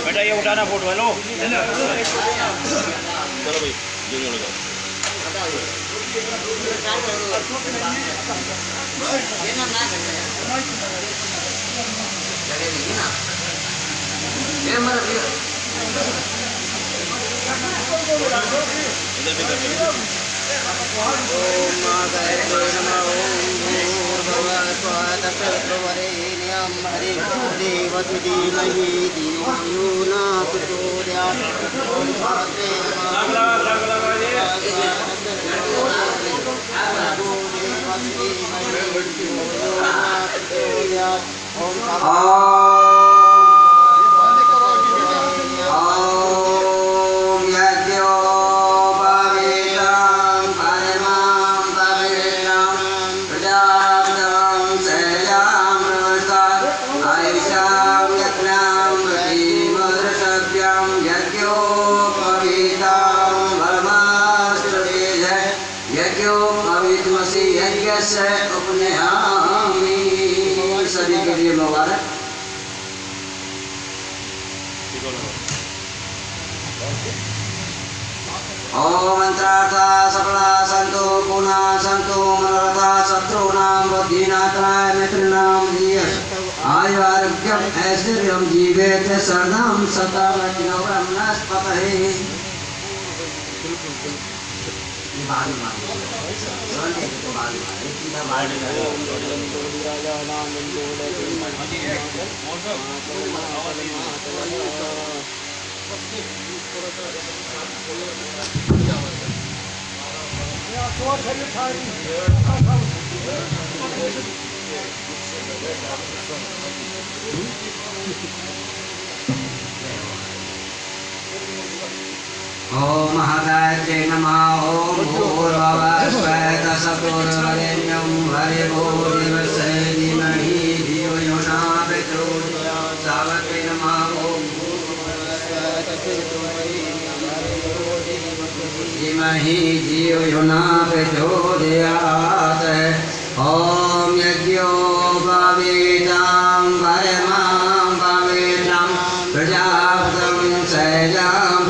बेटा ये उठाना फोटो हेलो चलो भाई जो लगा सभी के लिए मुबारक। ओम मंत्रार्था सफला संतो पुना संतो मनोरथा शत्रूणां बुद्धिनाथाय मित्रणां धीयः आयु आरोग्यम ऐश्वर्यम जीवेत शरणं शतवचनो ब्रह्मणस्पतये। ओम महागायत्रे नमः। ओम भूर्भुवः स्वः तत्सवितुर्वरेण्यं भर्गो देवस्य धीमहि धियो यो न प्रचोदयात्। सावित्रे नमः। ओम भूर्भुवः स्वः तत्सवितुर्वरेण्यं भर्गो देवस्य धीमहि धियो यो न प्रचोदयात्। ओम यज्ञोपवीतं परमं पवित्रं प्रजापतिं सैजं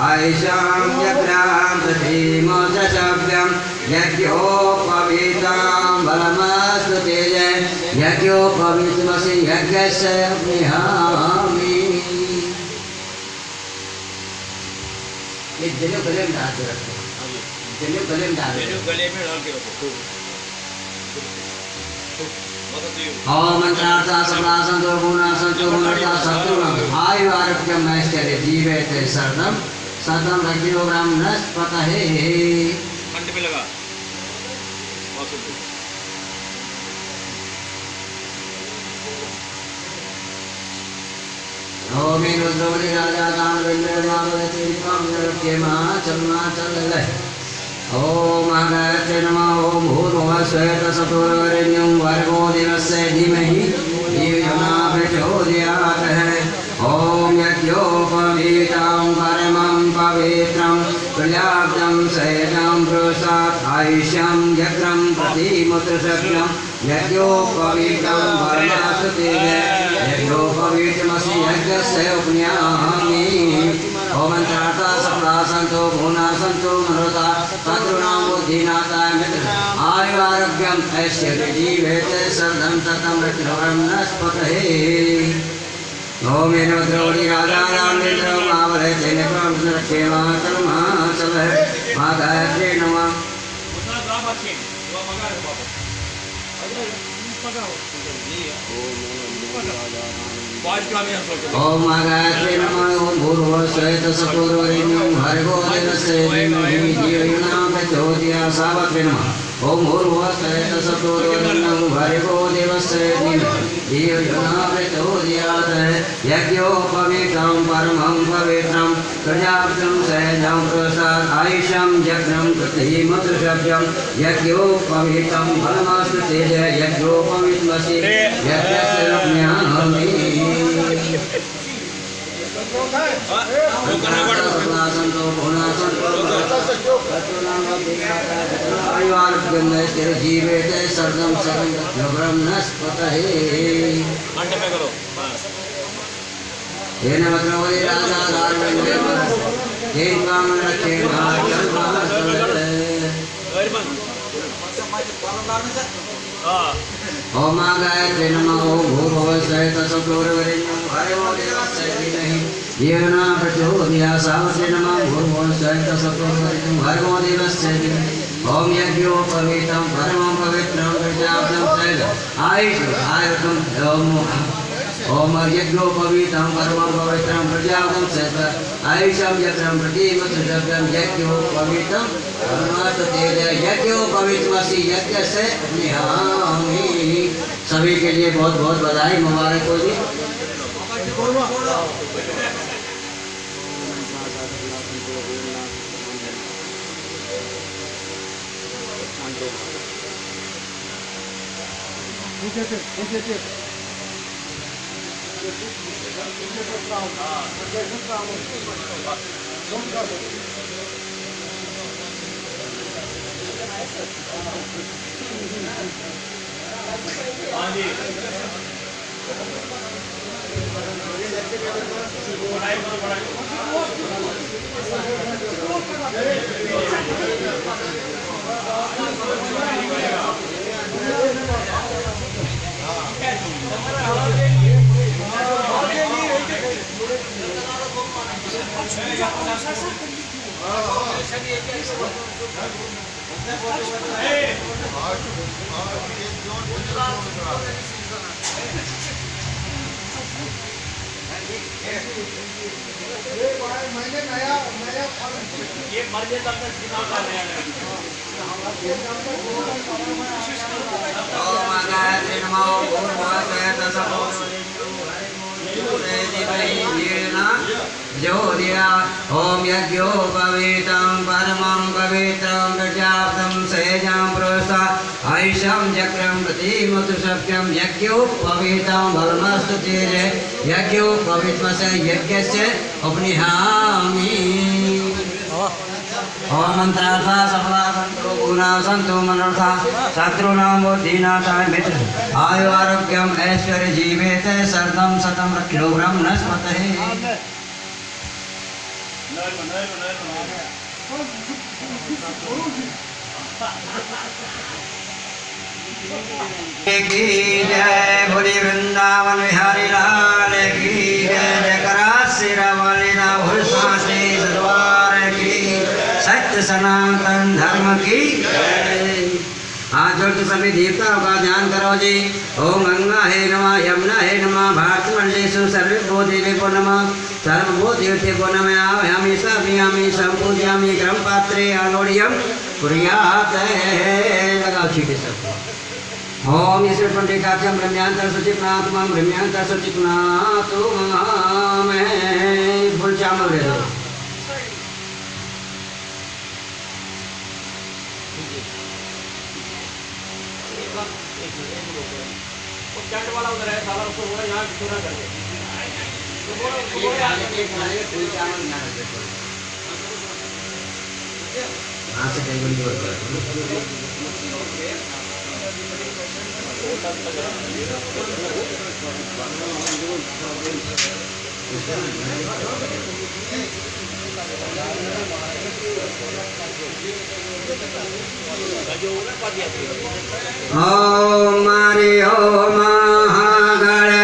आयशां यज्ञां प्रतिमोचशव्यं यज्ञोपवीतं बलमस्तु तेजः यज्ञोपवीतमसि यज्ञस्य अग्निहामि। ये जनेऊ गले में डाल के रखो, जनेऊ गले में डाल के रखो। ओम मंत्रार्था सफला संतो पुना संतो मनोरथा शत्रूणां आयु आरोग्यम ऐश्वर्यं जीवेत शरणं शतं रज्ञो ब्रह्मणस्पतये। कंठ पे लगा ओम रुद्रोनि राजा दान विन्द्रमावति विक्रमके चल ओम अगस्त्य नमः। ओम भूर्भुवः स्वः तत्सवितुर्वरेण्यं भर्गो देवस्य धीमहि धियो यो न प्रचोदयात्। ओम यज्ञोपवीतं परमं पवित्रं प्रजापतिं सैजं पुरुषात् आयुष्यं यज्ञं प्रतिमुत्रशव्यं यज्ञोपवीतं परमस्तु तेजः यज्ञोपवीतमसि यज्ञस्य उपन्यामि। ओम मंत्रार्था सफला संतो पुना संतो मनोरथा शत्रूणां बुद्धिनाथाय मित्रणां आयु आरोग्यम ऐश्वर्यं जीवेत शरणं शतं रज्ञो ब्रह्मणस्पतये। ओम रुद्रोनि राजा रामेन्द्रं आवलयते निक्रमक्षेमा कर्माचलः मागायत्रे नमः। ओम गायत्रे नमः। ओम भूर्भुवः स्वः तत्सवितुर्वरेण्यं भर्गो देवस्य धीमहि धियो यो न प्रचोदयात्। सावित्रे नमः। ओम भूर्भुवः स्वः तत्सवितुर्वरेण्यं भर्गो देवस्य धीमहि धियो यो न प्रचोदयात्। यज्ञोपवीतं परमं पवित्रं प्रजापतिं सैजं पुरुषात् आयुष्यं यज्ञं प्रतिमुत्रशव्यं यज्ञोपवीतं बलमस्तु तेजः यज्ञोपवीतमसि यज्ञस्य अग्न्यामि। जीवेते सर्वं सर्वं ब्रह्मणस्पतये येन वज्रवली राजा दार्वण्ये ये कामन रखे ओम गायत्री नमः ओम भूर्भुवः स्वः तत्सवितुर्वरेण्यं भर्गो देवस्य धीमहि धियो यो न प्रचोदयात् सावित्री नमः भूर्भुवः स्वः तत्सवितुर्वरेण्यं भर्गो देवस्य धीमहि ओम यज्ञोपवीतं परमं पवित्रं प्रजापतिं सैल आयुषं ओम यज्ञोपवीतं परमं पवित्रं प्रजापतिं सैल आयुषं यज्ञं प्रतिमतुजं यज्ञोपवीतं परमात्मतेज यज्ञोपवीतमसि यज्ञ से निहामि। सभी के लिए बहुत बहुत बधाई मुबारक हो जी। ओम यज्ञोपवीतं परमं पवित्रं प्रजापतिं सेजां प्रोष्ठा आयुषं चक्रं प्रतिमतुशक्यं यज्ञोपवीतं बलमस्तु तेजे यज्ञोपवीतमस्य यज्ञस्य उपनिहामि। ओम मंत्रार्था सफला सन्तु गुणा सन्तु मनोरथा शत्रूणां बुद्धिनाशाय मित्र आयु आरोग्यम ऐश्वर्य जीवेते सर्वं शतं रक्षो ब्रह्मणस्पतये। की जय बोली वृंदावन विहारी लाल की जय। जयकारा सिरावाली ना भूषासी दरबार की सत्य सनातन धर्म की जय। हाथ जोड़ के सभी देवताओं का ध्यान करो जी। ओम गंगा हे नमः यमुना हे नमः भारत मंडलेषु सर्वभूतेभ्यो नमः सर्वभूतेभ्यो नमः आवाहयामि स्थापयामि संपूजयामि क्रम पात्रे आलोड्यं कुर्यात्। लगाओ छींटे सब। ओम ईश्वर पंडिकाख्यम ब्रह्म्यांतर सुचित्नात्मं ब्रह्म्यांतर सुचित्नातु मैं फुल चावल दे दो। चंड वाला उधर है साला उसको बोला यहाँ पूरा कर दे। तो बोला फुल चावल ना रखे हां से कई बड़ी बात ओम मारी ओम महागणनान्त्वा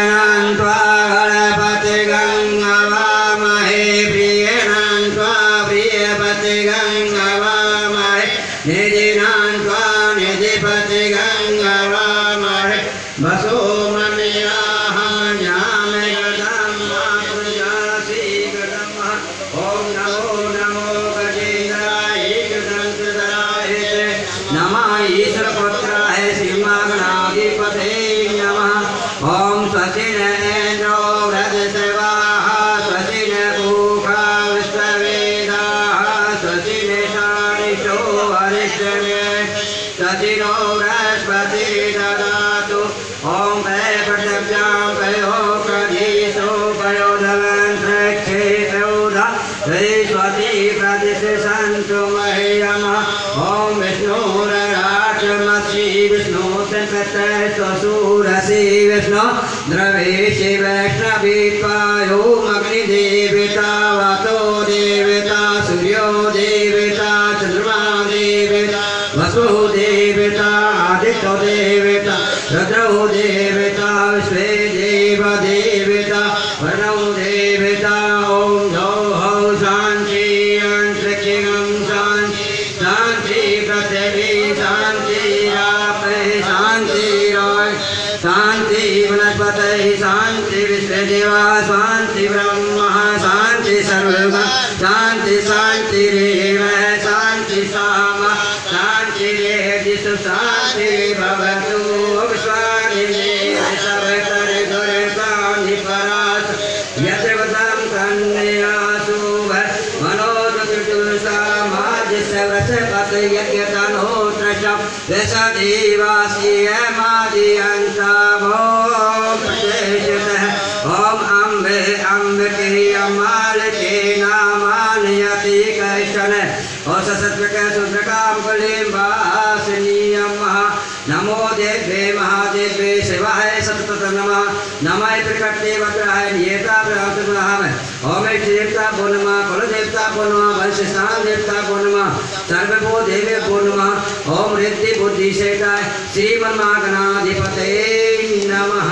गणपति गंगवामहे प्रियनान्त्वा प्रियपति गंगवामहे निधिनान्त्वा निधिपति गंगवामहे वसो मनियाः ज्ञामे गतं मातृजासि गतं। ओम नमो नमो गजेन्द्राय गतं कृतराय नमः ईश्वरपुत्राय श्रीमहागणाधिपतये नमः। सूरसी विष्णु द्रवेशि वैष्णवीत्वायो अग्निदेवता वातो देवता सूर्यो देवता चंद्रमा देवता वसु देवता आदित्यो देवता रुद्रो देवता विश्वे देव देवता वर्णो देवता ओम गौः शांति अंतरिक्षं शांति शांति पृथ्वी शांति आपे शांति राय शांति वनस्पतये शांति विश्वदेवा शांति ब्रह्मा शांति सर्वगण शांति शांति रेव शांति सामा शांति रेदिषु शांति भवतु विश्वानि सबतरि दुर्गानि परास यत्र वदं कन्यासु मनोजतुर्सा माजिस्य वसपत यज्ञतनोत्रशं वसदेवासि मादियन्ताभो प्रदेशतः ॐ अम्बे अम्बिके अमालिके नामानयति कैशन औससत्वक सुद्रकां कलिं वासनीयं नमो देवे महादेवे शिवाय सतत नमः नमः प्रकटे वक्राय नियता प्राप्तमहम ओम देवता भो नमः कुल देवता भो नमः वंशस्थान देवता भो नमः सर्वभो देवे भो नमः ओम रिद्धि बुद्धि सेताय श्रीमन्महागणाधिपते नमः।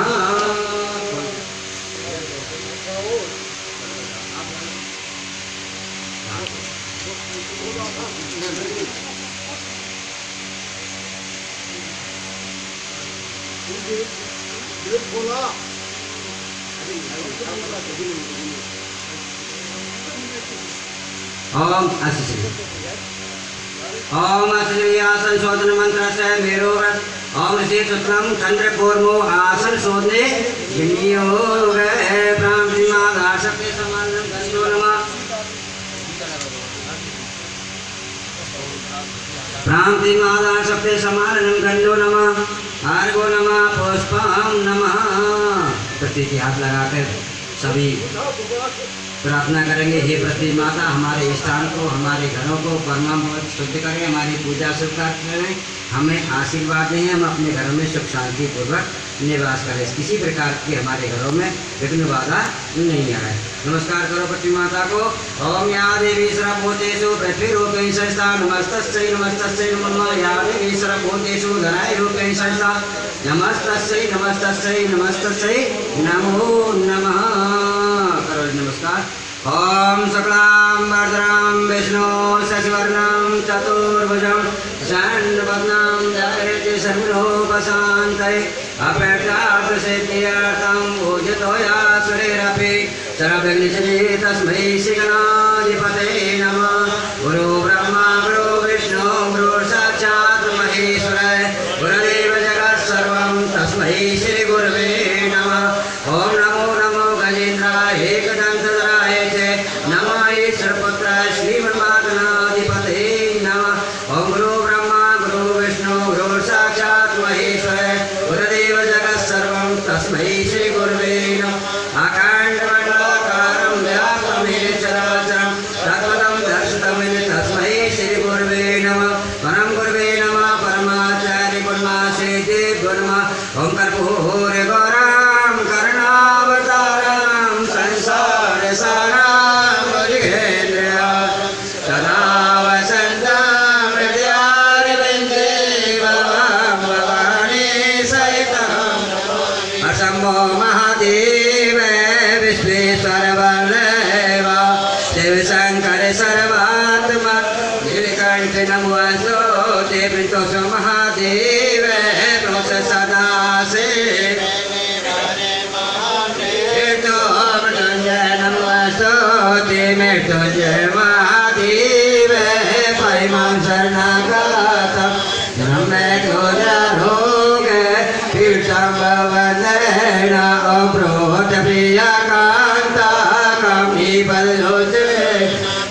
ओम आशीष ओम आशीष आसन शोधन मंत्र से मेरो व्रत ओम श्री शुक्लम चंद्र कूर्मो आसन शोधने विनियोग ब्राह्मणी माता शक्ति समान गंधो नमः ब्राह्मणी माता शक्ति समान गंधो नमः आर्गो नमः पुष्पम नमः। पृथ्वी की हाथ लगाकर सभी प्रार्थना करेंगे। हे पृथ्वी माता हमारे स्थान को हमारे घरों को परमात्मा शुद्ध करें, हमारी पूजा शुभ करें, हमें आशीर्वाद दें, हम अपने घरों में सुख शांति पूर्वक निवास करें, किसी प्रकार की हमारे घरों में विघ्न बाधा नहीं आए। नमस्कार करो पृथ्वी माता को। ओम या देवी सर्वभूतेषु पृथ्वीरूपेण संस्था नमस्तस्यै नमस्तस्यै नमः या देवी सर्वभूतेषु धरायरूपेण संस्था नमस्तस्यै नमस्तस्यै नमस्तस्यै नमो नमः। करो नमस्कार। ओम शुक्लांबरधरं विष्णु शशिवर्णं चतुर्भुजं शरणवदनं ध्यायेत् सर्वरोगशान्तये अपेक्षार्थसिद्ध्यर्थं पूजितोऽया सुरेरपि सर्वविघ्नहरे तस्मै श्रीगणाधिपते नमः। गुरु ब्रह्मा गुरु विष्णु गुरु साक्षात् महेश्वरः गुरुदेव जगत्सर्वं तस्मै श्रीगुरवे नमः। ओम नमो नमो गजेन्द्राय एकदन्तधराय च नमः ईश्वरपुत्राय श्रीमन्महागणाधिपते नमः। ओम गुरु ब्रह्मा गुरु विष्णु गुरु साक्षात् महेश्वरः गुरुदेव जगत्सर्वं तस्मै श्रीगुरवे नमः। अखण्डमण्डलाकारं व्याप्तं चराचरं तत्पदं दर्शितं तस्मै श्रीगुरवे नमः। परं गुरवे नमः परमाचार्य गुरुमासेते गुरुमा ओं कर्पूरगौरं करुणावतारं संसारसारं भुजगेन्द्रं सदा वसन्तं हृदयारविन्दे भवानी सहितं असम्भो महादेव विश्वेश्वर वल्लभ शिवशङ्कर सर्वात्मा नीलकण्ठ नमोऽस्तु ते प्रीतोऽस्तु महादेव प्रोष सदा से मृत्युंजय महादेव परिमां शरणागतं जन्मे रोग पीठं भवनेन अप्रोत प्रियकान्ता कमी बलोचने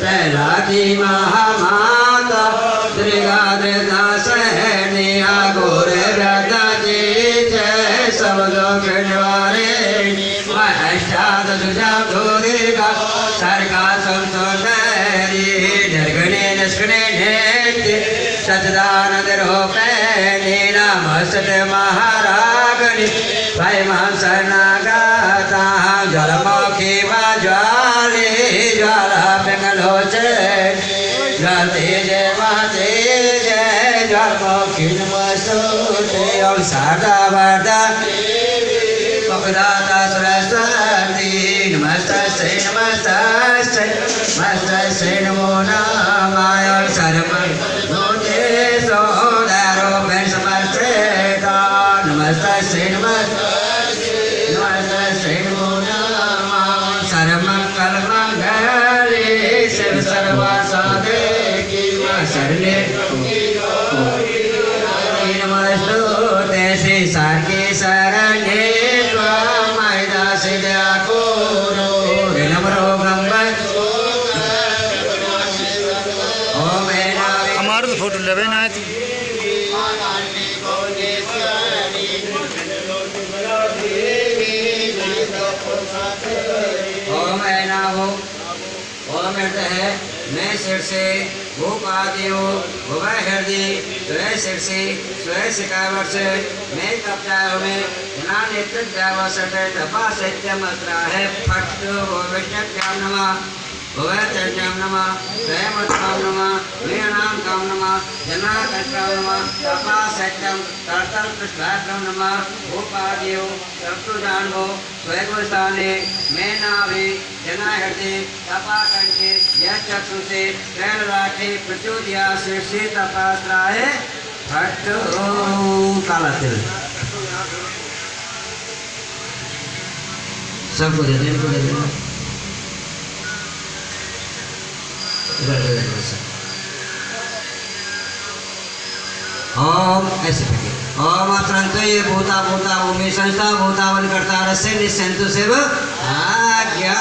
प्रहलादी महामाता त्रिगादासहनी घोर व्रताजी जय सब लोक निवारिणी अष्टादशा दुर्गा सर्गा संसोदरी निर्गुणे निष्गुणे नेति सचदानंद रूपे नीला नमस्ते महारागनि भाई मांसना गाता ज्वालामुखी वा ज्वाले ज्वाला पिंगलोचे ज्वालते जय माते जय ज्वालामुखी नमस्तुते ओम शारदा वरदा पकदाता सरस्वती नमस्ते नमस्ते नमस्ते नमो नमाय सर्वं भूते सोदरो में समस्ते नमस्ते नमस्ते नमो नमः सर्वमंगल मंगले शिव सर्वसाधके शरणे नमस्तुते श्री सारके शरणे त्वमैदा सिद्धा कुरु नमो ब्रह्म ओम एनावे हमारे तो फोटो लेवे ना है ओम ऐनावो ओम अर्थ है मैं सिर से भूप आदियो भुवै हृदय स्वय सिर से स्वय शिकावट से मैं कपचायो में जना नेत्र द्यावसट तपा सत्यम अत्रा है फट वो विष्णुभ्याम नमः भुवै चैत्यम नमः स्वयं उत्तम नमः मेनाम काम नमः जना कंत्राम नमः तपा सत्यम तरतल पुष्पाक्रम नमः भूप आदियो सबतु जानवो स्वयं स्थाने मैं नावे जना हृदय तपा कंठे यह चक्षु से कैल राखे प्रचोदया शीर्षे तपात्राय हट काला तिल सबको दे देने को दे देना ओम ऐसे पढ़िए ओम अत्रंतो ये भूता भूता भूमि संस्था भूतावन करता रस्य निश्चंतु सेव आज्ञा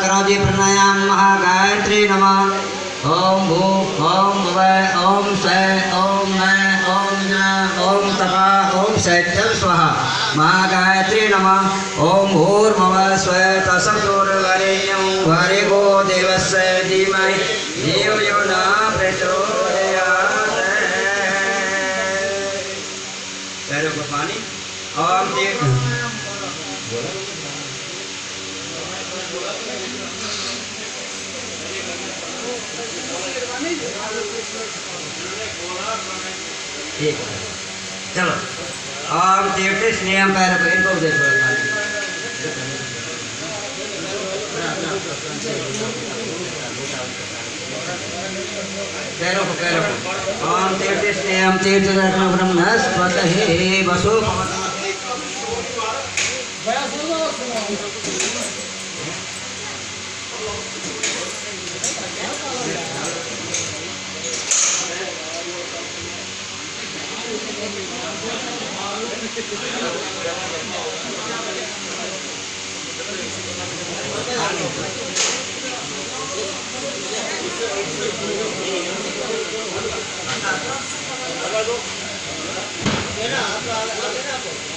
करो जी प्राणायाम महागायत्री नमः ओम भू ओम भुवः ओम स्वः ओम मैं ओम ज्ञ ओम तपा ओम सत्यम स्वाहा महागायत्री नमः ओम भूर्भुवः स्वः तत्सवितुर्वरेण्यं भर्गो देवस्य धीमहि धियो यो न प्रचोदयात् पैरों को पानी ओम देव ठीक है चलो ओम तीर्थ स्नेहम पैरों को इनको दे दो पैरों को ओम तीर्थ स्नेहम तीर्थ रत्न ब्रह्मस्पतये वसु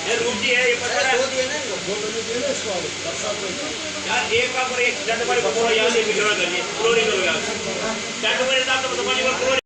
ये रूटी है ये पत्थर है यार एक बार एक चंड पर याद है वीडियो करिए क्लोरीन हो गया चंड पर दांत तो पानी पर